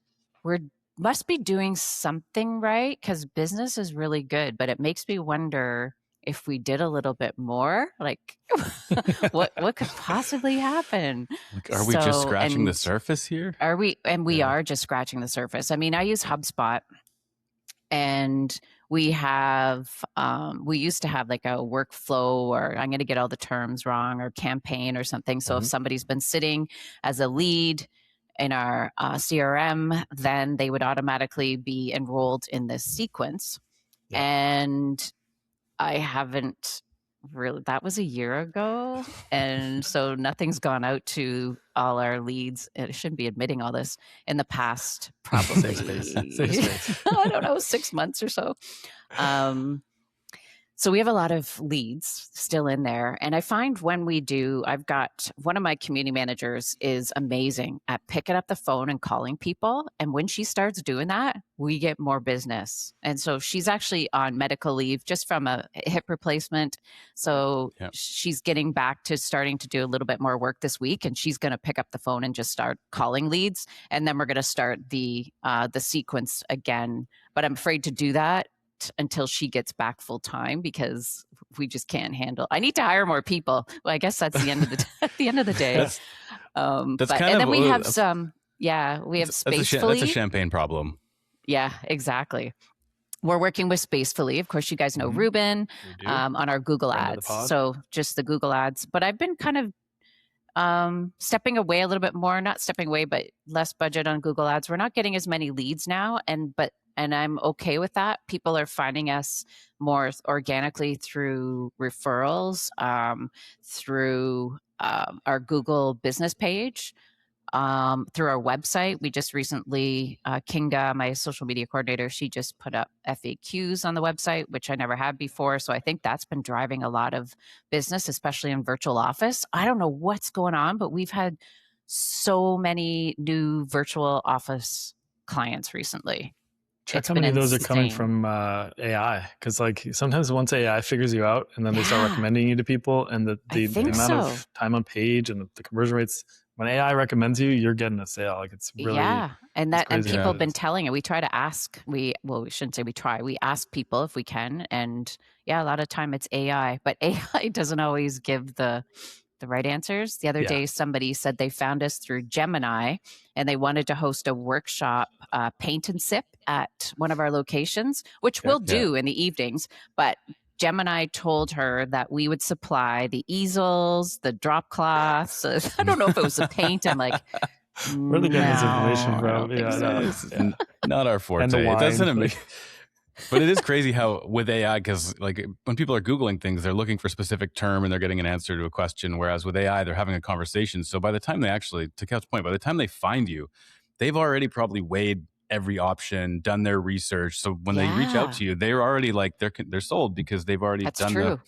must be doing something right because business is really good, but it makes me wonder if we did a little bit more, like what could possibly happen? Like, are we just scratching the surface here? Are we? And we are just scratching the surface. I mean, I use HubSpot, and we used to have like a workflow, or I'm going to get all the terms wrong, or campaign or something. So if somebody's been sitting as a lead in our CRM, then they would automatically be enrolled in this sequence. Yeah. And I haven't really, that was a year ago. And so nothing's gone out to all our leads. I shouldn't be admitting all this in the past, probably, I don't know, 6 months or so. So we have a lot of leads still in there. And I find when we do, I've got one of my community managers is amazing at picking up the phone and calling people. And when she starts doing that, we get more business. And so she's actually on medical leave just from a hip replacement. So she's getting back to starting to do a little bit more work this week. And she's going to pick up the phone and just start calling leads. And then we're going to start the sequence again. But I'm afraid to do that until she gets back full time because we just can't handle. I need to hire more people. Well, I guess that's the end of the day. That's kind then we have some. Yeah, we have Spacefully. That's a champagne problem. Yeah, exactly. We're working with Spacefully. Of course, you guys know Ruben on our Google Ads. So just the Google Ads. But I've been kind of stepping away a little bit more. Not stepping away, but less budget on Google Ads. We're not getting as many leads now, and I'm okay with that. People are finding us more organically through referrals, through our Google business page, through our website. We just recently, Kinga, my social media coordinator, she just put up FAQs on the website, which I never had before. So I think that's been driving a lot of business, especially in virtual office. I don't know what's going on, but we've had so many new virtual office clients recently. Check how many of those are coming from AI, because like sometimes once AI figures you out and then they start recommending you to people, and the amount of time on page and the conversion rates, when AI recommends you, you're getting a sale. Like it's really and people have been telling it. We try to ask. We shouldn't say we try. We ask people if we can, and a lot of time it's AI, but AI doesn't always give the right answers. The other day, somebody said they found us through Gemini and they wanted to host a workshop, paint and sip at one of our locations, which we'll do in the evenings. But Gemini told her that we would supply the easels, the drop cloths. I don't know if it was the paint. I'm like, Where are they getting this information no, I from? don't think so. It's not our forte. And the It wine. doesn't make. But it is crazy how with AI, because like when people are Googling things, they're looking for a specific term and they're getting an answer to a question. Whereas with AI, they're having a conversation. So by the time they actually, to Kev's point, by the time they find you, they've already probably weighed every option, done their research. So when they reach out to you, they're already like, they're sold because they've already done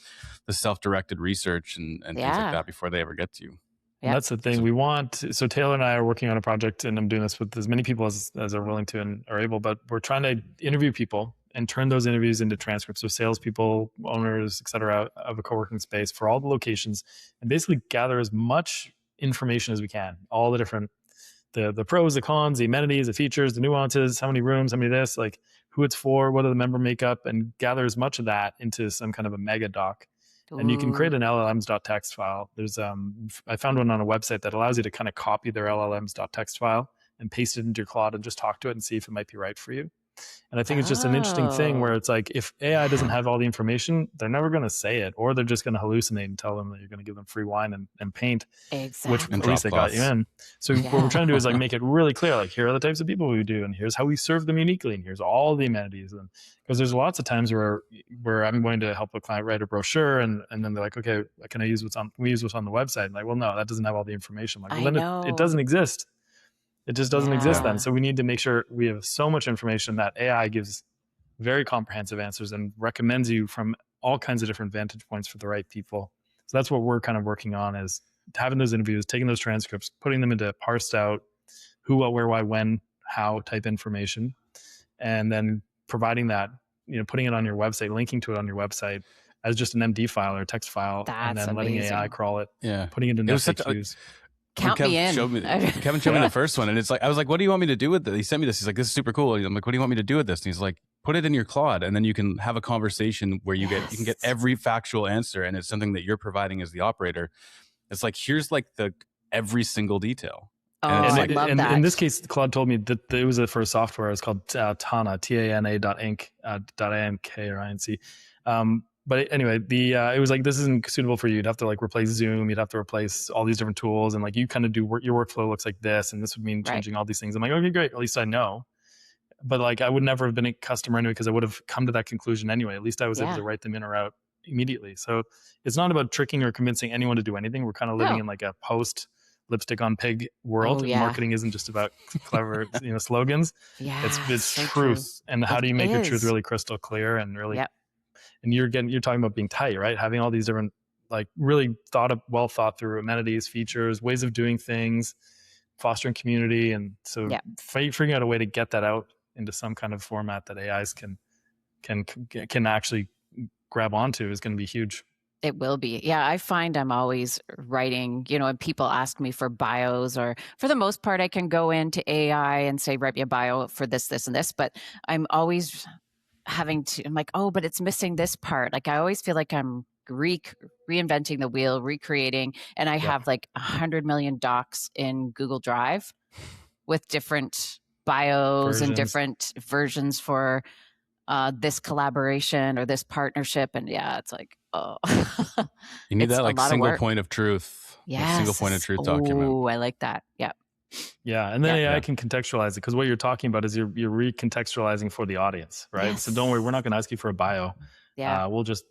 the self-directed research and things like that before they ever get to you. Yep. That's the thing we want. So Taylor and I are working on a project, and I'm doing this with as many people as are willing to and are able, but we're trying to interview people and turn those interviews into transcripts. So salespeople, owners, et cetera, of a co-working space for all the locations, and basically gather as much information as we can, all the different, the pros, the cons, the amenities, the features, the nuances, how many rooms, how many this, like who it's for, what are the member makeup, and gather as much of that into some kind of a mega doc. And you can create an LLMs.txt file. There's I found one on a website that allows you to kind of copy their LLMs.txt file and paste it into your Claude and just talk to it and see if it might be right for you. And I think it's just an interesting thing where it's like, if AI doesn't have all the information, they're never going to say it, or they're just going to hallucinate and tell them that you're going to give them free wine and paint, which at least they got you in. So what we're trying to do is like make it really clear, like here are the types of people we do, and here's how we serve them uniquely, and here's all the amenities. And because there's lots of times where I'm going to help a client write a brochure, and then they're like, okay, can I use can we use what's on the website? And like, well, no, that doesn't have all the information. Like, well, then it doesn't exist. It just doesn't exist then. So we need to make sure we have so much information that AI gives very comprehensive answers and recommends you from all kinds of different vantage points for the right people. So that's what we're kind of working on, is having those interviews, taking those transcripts, putting them into parsed out who, what, where, why, when, how type information, and then providing that, putting it on your website, linking to it on your website as just an MD file or a text file, and then letting AI crawl it, putting it in FAQs. Count me in. Kevin showed me the first one, and it's like, I was like, what do you want me to do with this? He sent me this. He's like, this is super cool. I'm like, what do you want me to do with this? And he's like, put it in your Claude, and then you can have a conversation where you can get every factual answer, and it's something that you're providing as the operator. It's like, here's like every single detail. I love that. In this case, Claude told me that it was for software. It's called Tana, TANA.inc, .INK or INC. But anyway, it was like, this isn't suitable for you. You'd have to like replace Zoom. You'd have to replace all these different tools. And like, you kind of do your workflow looks like this. And this would mean changing all these things. I'm like, okay, great. At least I know. But like, I would never have been a customer anyway, because I would have come to that conclusion anyway. At least I was able to write them in or out immediately. So it's not about tricking or convincing anyone to do anything. We're kind of living in like a post lipstick on pig world. Marketing isn't just about clever, slogans. It's truth. And how do you make your truth really crystal clear and really, and you're talking about being tight, right? Having all these different, like really well thought through amenities, features, ways of doing things, fostering community. And so figuring out a way to get that out into some kind of format that AIs can actually grab onto is going to be huge. It will be. Yeah, I find I'm always writing, and people ask me for bios, or for the most part, I can go into AI and say, write me a bio for this, this, and this. But I'm always I'm like, oh, but it's missing this part. Like, I always feel like I'm reinventing the wheel, recreating. And I have like 100 million docs in Google Drive with different bios and different versions for this collaboration or this partnership. And it's like, oh, you need that like single point of truth. Yeah, single point of truth document. Oh, I like that. Yeah. Yeah, and then AI can contextualize it, because what you're talking about is you're recontextualizing for the audience, right? Yes. So don't worry, we're not going to ask you for a bio. Yeah, we'll just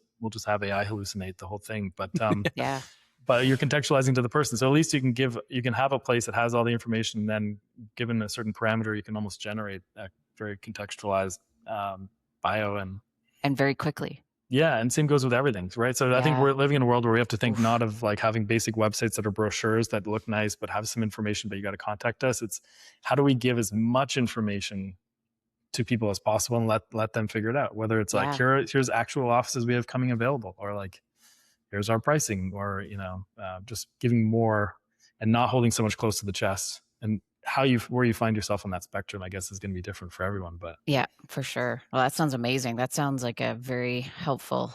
have AI hallucinate the whole thing, but but you're contextualizing to the person. So at least you can have a place that has all the information, and then given a certain parameter, you can almost generate a very contextualized bio and very quickly. Yeah, and same goes with everything, right? So I think we're living in a world where we have to think not of like having basic websites that are brochures that look nice, but have some information, but you got to contact us. It's how do we give as much information to people as possible and let them figure it out, whether it's like, here's actual offices we have coming available, or like, here's our pricing, or, just giving more and not holding so much close to the chest. And where you find yourself on that spectrum, I guess, is going to be different for everyone. But yeah, for sure. Well, that sounds amazing. That sounds like a very helpful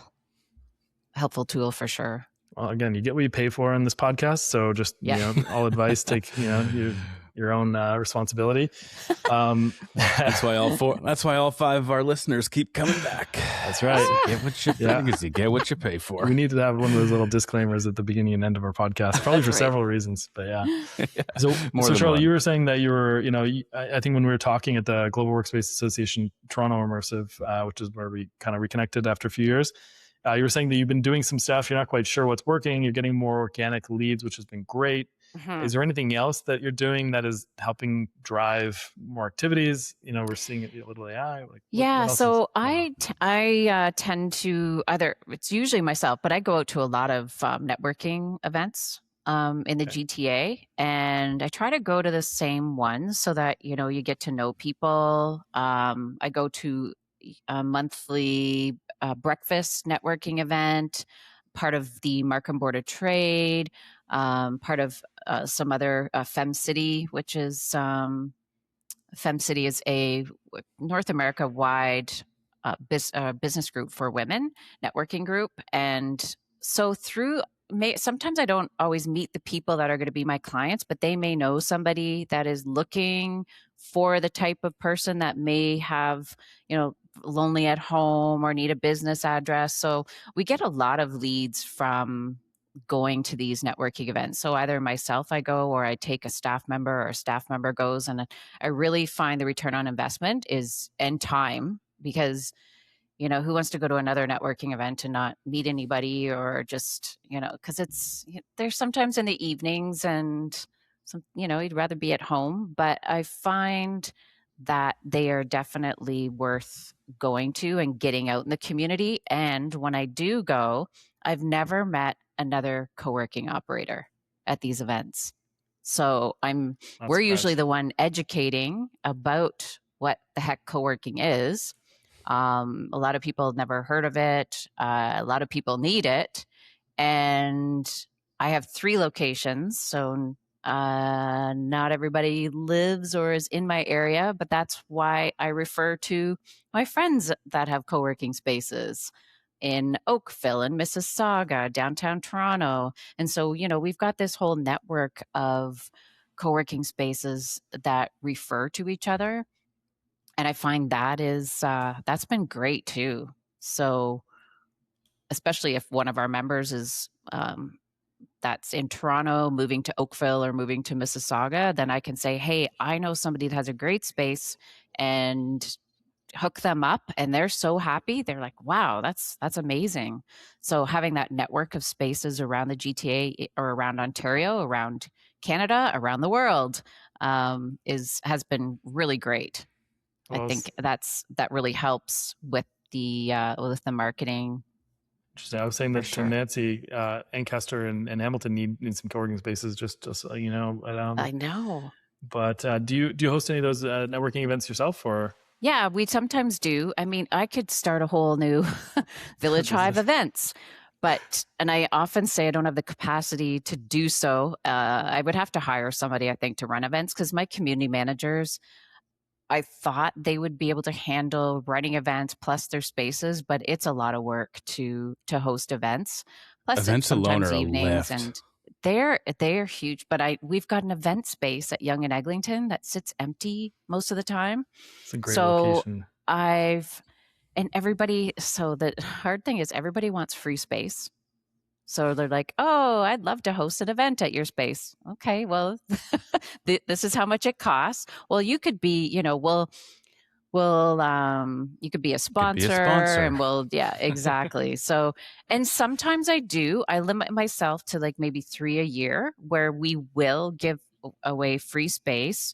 tool for sure. Well, again, you get what you pay for in this podcast. So just, all advice, take, you're your own responsibility. That's why all 5 of our listeners keep coming back. That's right. You get what you pay, because you get what you pay for. We need to have one of those little disclaimers at the beginning and end of our podcast, probably for right. several reasons. But yeah. So Charlotte, one. you were saying that you were, I think when we were talking at the Global Workspace Association Toronto Immersive, which is where we kind of reconnected after a few years, you were saying that you've been doing some stuff. You're not quite sure what's working. You're getting more organic leads, which has been great. Mm-hmm. Is there anything else that you're doing that is helping drive more activities? We're seeing a little AI. So I tend to it's usually myself, but I go out to a lot of networking events in the GTA, and I try to go to the same ones so that, you get to know people. I go to a monthly breakfast networking event, part of the Markham Board of Trade, part of some other FemCity, which is FemCity is a North America wide business group for women, networking group. And so sometimes I don't always meet the people that are going to be my clients, but they may know somebody that is looking for the type of person that may have, lonely at home or need a business address. So we get a lot of leads from going to these networking events. So either myself, I go, or I take a staff member, or a staff member goes. And I really find the return on investment and time, because who wants to go to another networking event and not meet anybody, or just, because there's sometimes in the evenings and you'd rather be at home. But I find that they are definitely worth going to and getting out in the community. And when I do go, I've never met another co-working operator at these events. So we're usually the one educating about what the heck co-working is. A lot of people have never heard of it. A lot of people need it. And I have 3 locations. So not everybody lives or is in my area, but that's why I refer to my friends that have co-working spaces in Oakville and Mississauga, downtown Toronto. And so, we've got this whole network of co-working spaces that refer to each other. And I find that's been great too. So especially if one of our members is that's in Toronto, moving to Oakville or moving to Mississauga, then I can say, hey, I know somebody that has a great space, and hook them up, and they're so happy. They're like, wow, that's amazing. So having that network of spaces around the GTA or around Ontario, around Canada, around the world has been really great. Well, I think that really helps with the marketing. Interesting. I was saying that to Nancy, Ancaster and Hamilton need some co-working spaces. Just I know. But do you host any of those networking events yourself, or? Yeah, we sometimes do. I mean, I could start a whole new Village Hive events, and I often say I don't have the capacity to do so. I would have to hire somebody, I think, to run events, because my community managers, I thought they would be able to handle running events plus their spaces, but it's a lot of work to host events. Plus, events alone are evenings, and they're huge. But we've got an event space at Yonge and Eglinton that sits empty most of the time. It's a great location. And everybody. So the hard thing is everybody wants free space. So they're like, oh, I'd love to host an event at your space. Okay, well, this is how much it costs. Well, you could be, you could be a sponsor, and yeah, exactly. So, and sometimes I limit myself to like maybe 3 a year, where we will give away free space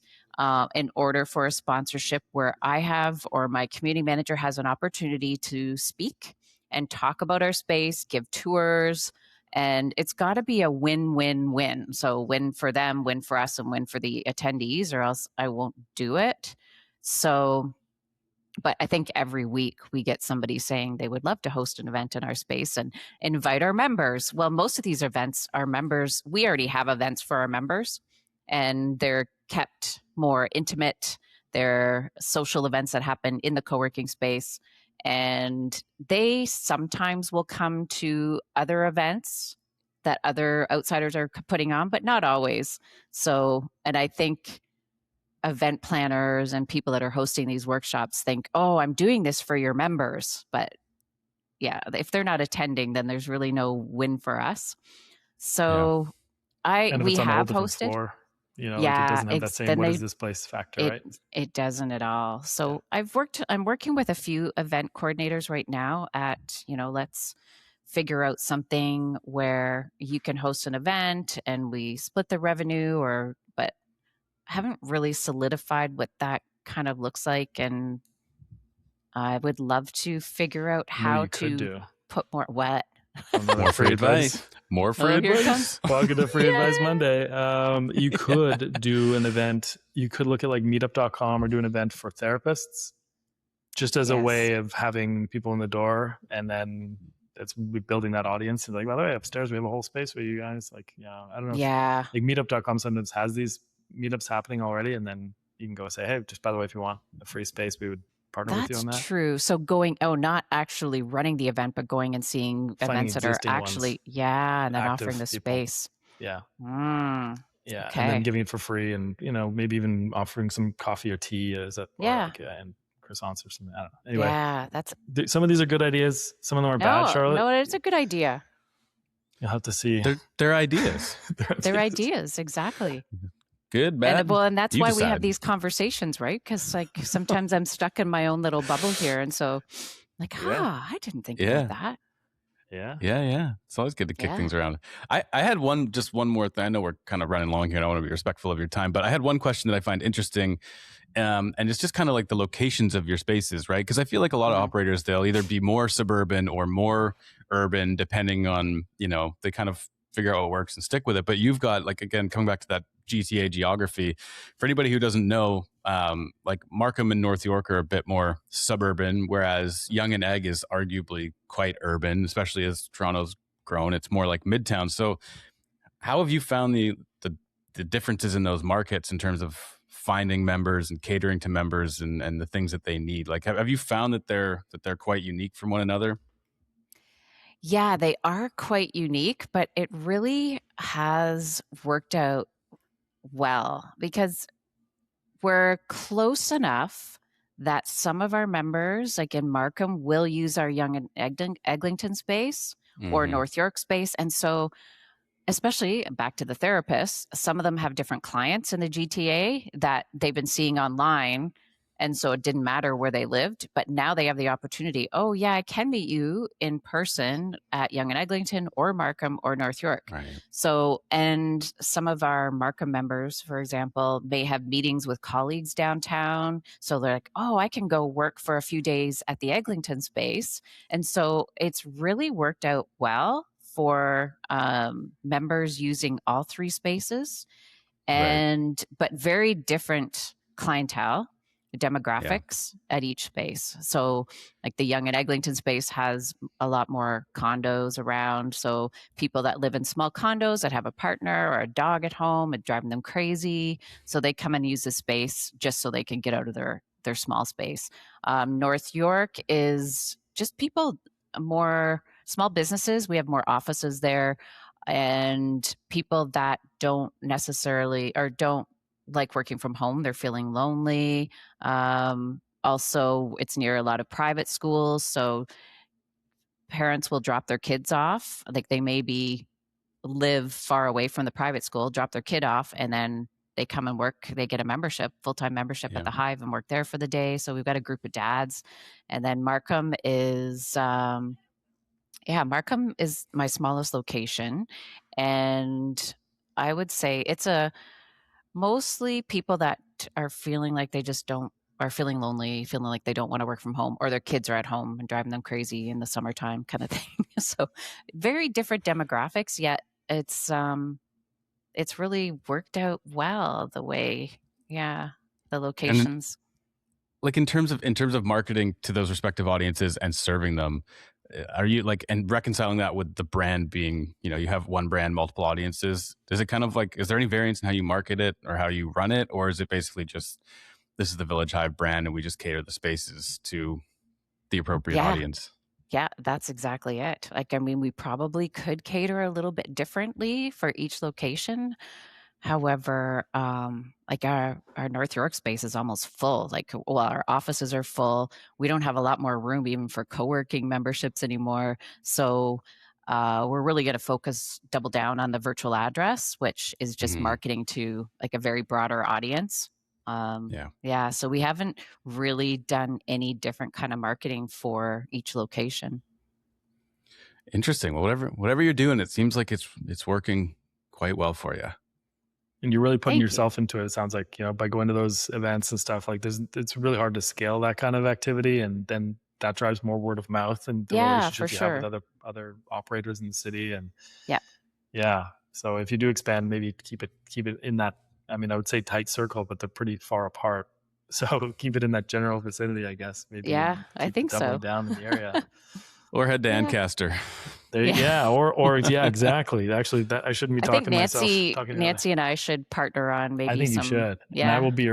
in order for a sponsorship, where I have, or my community manager has, an opportunity to speak and talk about our space, give tours. And it's got to be a win-win-win. So win for them, win for us, and win for the attendees, or else I won't do it. So, but I think every week we get somebody saying they would love to host an event in our space and invite our members. Well, most of these events, our members, we already have events for our members, and they're kept more intimate. They're social events that happen in the co-working space. And they sometimes will come to other events that other outsiders are putting on, but not always. So, and I think event planners and people that are hosting these workshops think, oh, I'm doing this for your members. But yeah, if they're not attending, then there's really no win for us. So And if we it's on a whole have different hosted. floor, you know, like it Yeah, doesn't have that same, what is this place factor, right? It doesn't at all. So I'm working with a few event coordinators right now at, let's figure out something where you can host an event and we split the revenue, but I haven't really solidified what that kind of looks like. And I would love to figure out how to put more what. More free advice. More free advice. Welcome to Free Advice Monday. You could do an event. You could look at like meetup.com or do an event for therapists just as a way of having people in the door. And then it's building that audience. And like, by the way, upstairs, we have a whole space for you guys. Like, I don't know. Yeah. Like meetup.com sometimes has these meetups happening already. And then you can go say, hey, just by the way, if you want a free space, we would partner with you on that. That's true. So not actually running the event, but going and seeing events that are actually, and then offering the space. Yeah. Yeah. Okay. And then giving it for free and, maybe even offering some coffee or tea and croissants or something. I don't know. Anyway. Yeah. Some of these are good ideas. Some of them are bad, Charlotte. No, it's a good idea. You'll have to see. They're ideas. They're ideas. Exactly. Good, bad. And that's why we have these conversations, right? Because like sometimes I'm stuck in my own little bubble here. And so like, I didn't think about that. Yeah. It's always good to kick things around. I had one more thing. I know we're kind of running long here and I want to be respectful of your time, but I had one question that I find interesting. And it's just kind of like the locations of your spaces, right? Because I feel like a lot of operators, they'll either be more suburban or more urban, depending on, they kind of figure out what works and stick with it. But you've got, like, again, coming back to that GTA geography, for anybody who doesn't know, like Markham and North York are a bit more suburban, whereas Yonge and Egg is arguably quite urban, especially as Toronto's grown. It's more like midtown. So how have you found the differences in those markets in terms of finding members and catering to members and the things that they need? Like, have you found that they're quite unique from one another? Yeah, they are quite unique, but it really has worked out well because we're close enough that some of our members, like in Markham, will use our Yonge and Eglinton space or North York space. And so, especially back to the therapists, some of them have different clients in the GTA that they've been seeing online. And so it didn't matter where they lived, but now they have the opportunity. Oh yeah, I can meet you in person at Yonge and Eglinton or Markham or North York. Right. So, and some of our Markham members, for example, may have meetings with colleagues downtown. So they're like, oh, I can go work for a few days at the Eglinton space. And so it's really worked out well for members using all three spaces but very different clientele demographics at each space. So like the Yonge and Eglinton space has a lot more condos around. So people that live in small condos that have a partner or a dog at home and driving them crazy. So they come and use the space just so they can get out of their small space. North York is just people, more small businesses. We have more offices there and people that don't necessarily or don't like working from home. They're feeling lonely. Also, it's near a lot of private schools. So parents will drop their kids off. Like they maybe live far away from the private school, drop their kid off, and then they come and work. They get a membership, full-time membership at the Hive and work there for the day. So we've got a group of dads. And then Markham is, Markham is my smallest location. And I would say it's mostly people that are feeling like they just are feeling lonely, feeling like they don't want to work from home, or their kids are at home and driving them crazy in the summertime kind of thing. So very different demographics, yet it's really worked out well the way, the locations. And like in terms of marketing to those respective audiences and serving them, are you like, and reconciling that with the brand being, you have one brand, multiple audiences, does it kind of like, is there any variance in how you market it or how you run it? Or is it basically just, this is the Village Hive brand and we just cater the spaces to the appropriate audience? Yeah, that's exactly it. Like, I mean, we probably could cater a little bit differently for each location. However, like our North York space is almost full. Like, well, our offices are full. We don't have a lot more room even for co-working memberships anymore. So we're really going to double down on the virtual address, which is just marketing to like a very broader audience. Yeah. So we haven't really done any different kind of marketing for each location. Interesting. Well, whatever you're doing, it seems like it's working quite well for you. And you're really putting yourself into it. It sounds like, by going to those events and stuff, like it's really hard to scale that kind of activity. And then that drives more word of mouth and the relationships you have with other operators in the city. And yeah. So if you do expand, maybe keep it in that, I mean, I would say tight circle, but they're pretty far apart. So keep it in that general vicinity, I guess. Maybe. Yeah, I think so. Down in the area. Or head to Ancaster. Or exactly. Actually, that I shouldn't be talking to myself. Nancy and I should partner on maybe. I think you should. Yeah, and I will be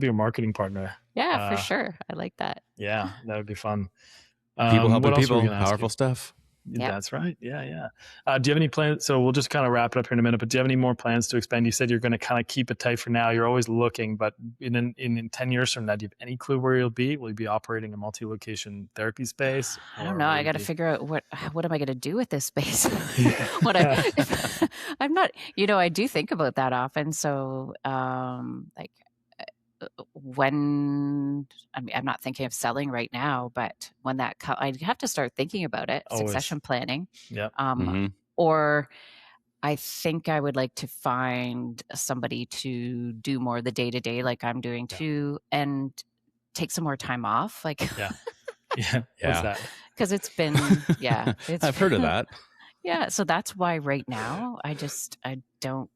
your marketing partner. Yeah, for sure. I like that. Yeah, that would be fun. People helping people, powerful stuff. Yep. That's right. Yeah. Do you have any plans? So we'll just kind of wrap it up here in a minute, but do you have any more plans to expand? You said you're going to kind of keep it tight for now. You're always looking, but in 10 years from now, do you have any clue where you'll be? Will you be operating a multi-location therapy space? I don't know. I got to figure out what am I going to do with this space? I'm not, I do think about that often. So like, when I'm not thinking of selling right now, but when that I'd have to start thinking about it. Always. Succession planning. Yeah. Or I think I would like to find somebody to do more of the day-to-day like I'm doing too, and take some more time off. Like What's that? Because it's been I've heard of that. Yeah. So that's why right now I don't.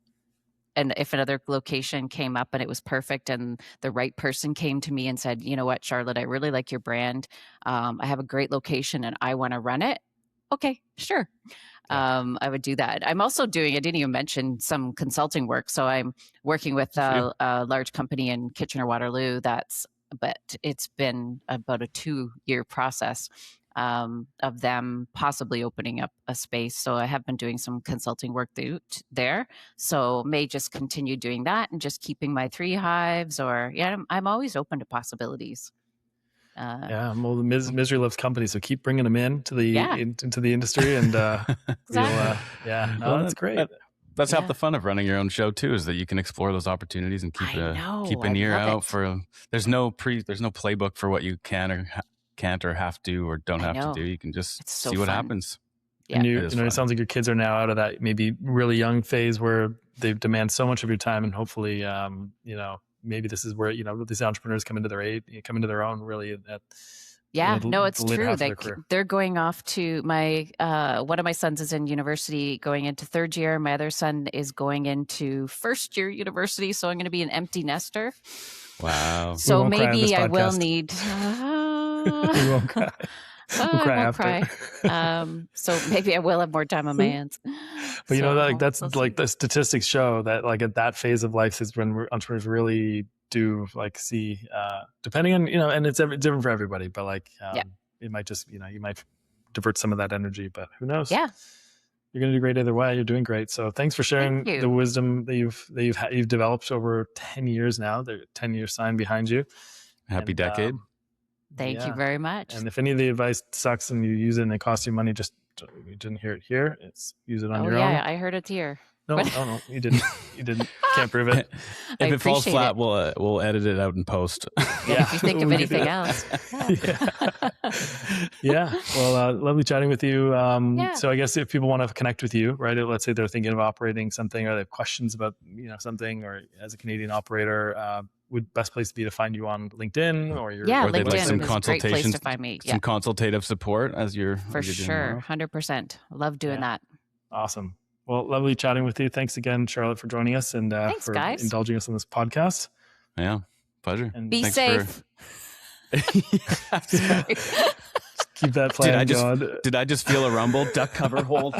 And if another location came up and it was perfect and the right person came to me and said, you know what, Charlotte, I really like your brand. I have a great location and I want to run it. Okay, sure. I would do that. I'm also I didn't even mention some consulting work. So I'm working with a large company in Kitchener-Waterloo. But it's been about a 2-year process of them possibly opening up a space. So I have been doing some consulting work there. So may just continue doing that and just keeping my 3 hives I'm always open to possibilities. Well, the misery loves company. So keep bringing them into the industry and that's great. That's half the fun of running your own show too, is that you can explore those opportunities and keep an ear out for, there's no playbook for what you can or can't or have to or don't have to do. You can just see what happens. Yeah. And it sounds like your kids are now out of that maybe really young phase where they demand so much of your time, and hopefully maybe this is where these entrepreneurs come into their own really at it's true. They're going off to one of my sons is in university going into 3rd year. My other son is going into 1st year university. So I'm going to be an empty nester. Wow. So maybe I will need We won't cry. Won't cry. So maybe I will have more time on my hands. But that's like the statistics show that like at that phase of life is when entrepreneurs really do like see, depending on, and it's different for everybody, but like, it might just, you might divert some of that energy, but who knows? Yeah. You're going to do great either way. You're doing great. So thanks for sharing the wisdom that you've developed over 10 years now. The 10-year sign behind you. Happy decade. Thank you very much. And if any of the advice sucks and you use it and it costs you money, you didn't hear it here. Use it on your own. Yeah, I heard it here. No, you didn't. You didn't. Can't prove it. If it falls flat, we'll edit it out in post. Yeah. If you think of anything else. Yeah. Well, lovely chatting with you. So I guess if people want to connect with you, right? Let's say they're thinking of operating something, or they have questions about something, or as a Canadian operator, would best place to be to find you on LinkedIn or your LinkedIn they'd like some is a great place consultations, to find me. Some consultative support as you're for sure, 100%. Love doing that. Awesome. Well, lovely chatting with you. Thanks again, Charlotte, for joining us and thanks, for guys. indulging us on this podcast. Yeah, pleasure. And be safe. Keep that plan going. Did I just feel a rumble? Duck cover hold.